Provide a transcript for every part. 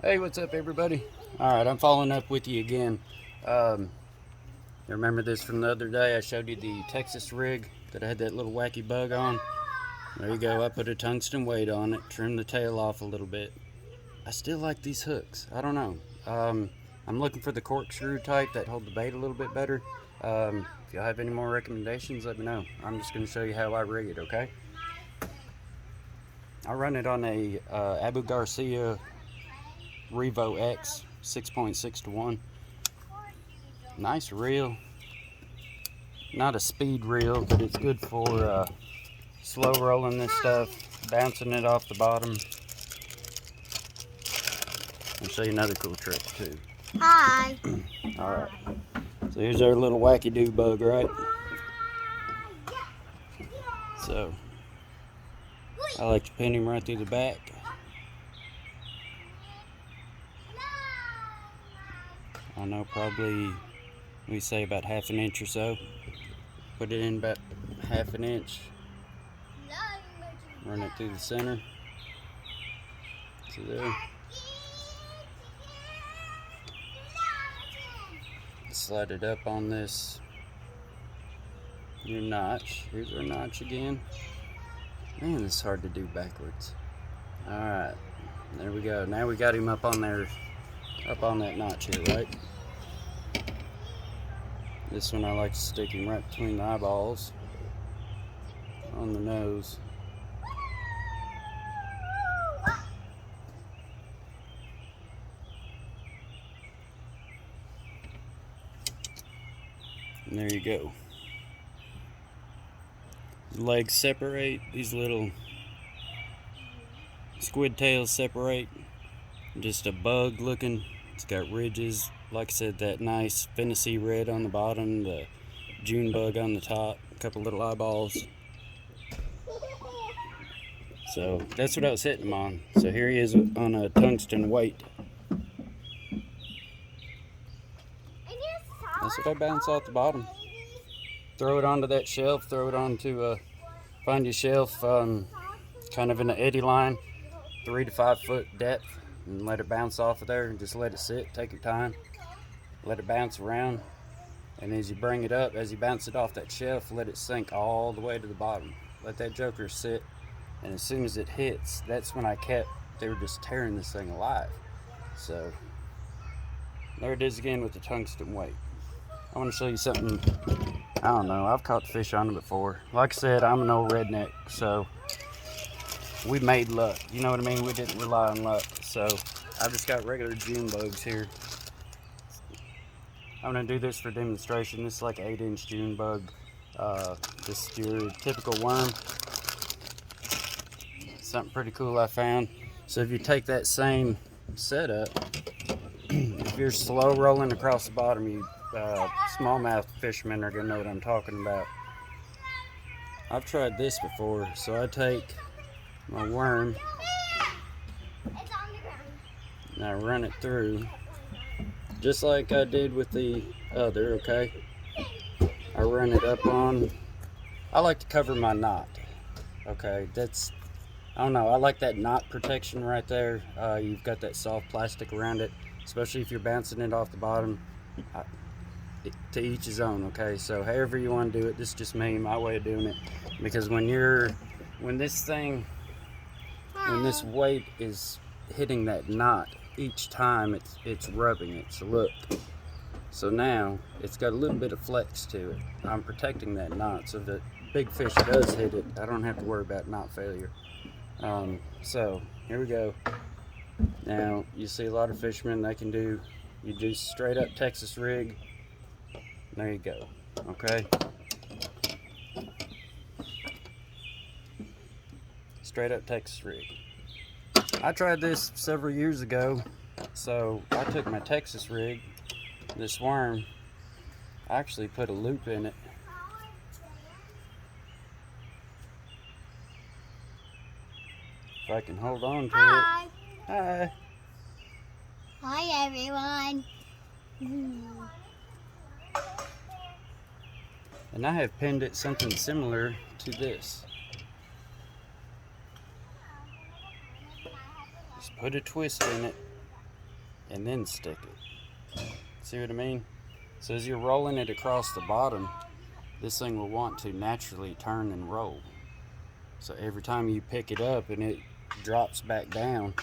Hey, what's up, everybody? All right, I'm following up with you again. You remember this from the other day? I showed you the Texas rig that I had that little wacky bug on. There you go. I put a tungsten weight on it, trimmed the tail off a little bit. I still like these hooks. I don't know. I'm looking for the corkscrew type that hold the bait a little bit better. If y'all have any more recommendations, let me know. I'm just going to show you how I rig it, okay? I run it on a Abu Garcia Revo X 6.6 to 1. Nice reel. Not a speed reel, but it's good for slow rolling this stuff, bouncing it off the bottom. I'll show you another cool trick too. Hi. Alright, so here's our little wacky doo bug, right? So I like to pin him right through the back. I know, probably we say about half an inch or so. Put it in about half an inch. Run it through the center. So there. Slide it up on this your notch. Here's our notch again. Man, it's hard to do backwards. Alright, there we go. Now we got him up on there, up on that notch here, right? This one I like to stick him right between the eyeballs on the nose. And there you go. The legs separate, these little squid tails separate. Just a bug looking. It's got ridges. Like I said, that nice fantasy red on the bottom, the June bug on the top, a couple little eyeballs. So that's what I was hitting him on. So here he is on a tungsten weight. That's what I bounce off the bottom. Throw it onto that shelf, throw it onto find your shelf kind of in an eddy line, 3 to 5 foot depth, and let it bounce off of there and just let it sit. Take your time, let it bounce around, and as you bring it up, as you bounce it off that shelf, let it sink all the way to the bottom. Let that joker sit, and as soon as it hits, that's when they were just tearing this thing alive. So there it is again with the tungsten weight. I want to show you something. I don't know, I've caught fish on it before. Like I said, I'm an old redneck, so we made luck. You know what I mean? We didn't rely on luck. So I've just got regular June bugs here. I'm gonna do this for demonstration. This is like an 8-inch June bug. Just your typical worm. Something pretty cool I found. So if you take that same setup, if you're slow rolling across the bottom, you smallmouth fishermen are gonna know what I'm talking about. I've tried this before, so I take my worm and I run it through just like I did with the other, okay? I run it up on, I like to cover my knot, okay? I don't know, I like that knot protection right there. You've got that soft plastic around it, especially if you're bouncing it off the bottom. To each his own, okay? So however you want to do it, this is just me, my way of doing it. Because when this weight is hitting that knot, each time it's rubbing it. So look, so now it's got a little bit of flex to it. I'm protecting that knot, so if the big fish does hit it, I don't have to worry about knot failure. So here we go. Now you see a lot of fishermen, you do straight up Texas rig. There you go, okay? Straight up Texas rig. I tried this several years ago, so I took my Texas rig, this worm, I actually put a loop in it. If I can hold on to Hi. it. Hi. Hi, everyone. And I have pinned it something similar to this. Just put a twist in it, and then stick it. See what I mean? So as you're rolling it across the bottom, this thing will want to naturally turn and roll. So every time you pick it up and it drops back down,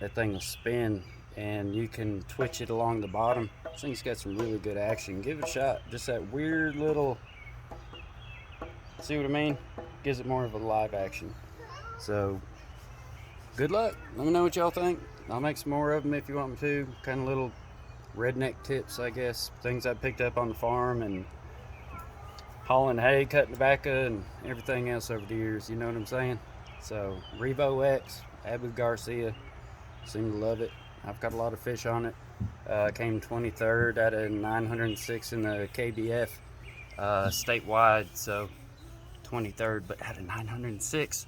that thing will spin, and you can twitch it along the bottom. This thing's got some really good action. Give it a shot. Just that weird little, see what I mean? Gives it more of a live action. So good luck. Let me know what y'all think. I'll make some more of them if you want me to. Kind of little redneck tips, I guess. Things I picked up on the farm and hauling hay, cutting tobacco, and everything else over the years. You know what I'm saying? So Revo X, Abu Garcia, seem to love it. I've got a lot of fish on it. Came 23rd out of 906 in the KBF statewide. So 23rd, but out of 906,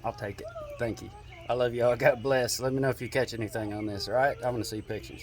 I'll take it. Thank you. I love y'all. God bless. Let me know if you catch anything on this, all right? I want to see pictures.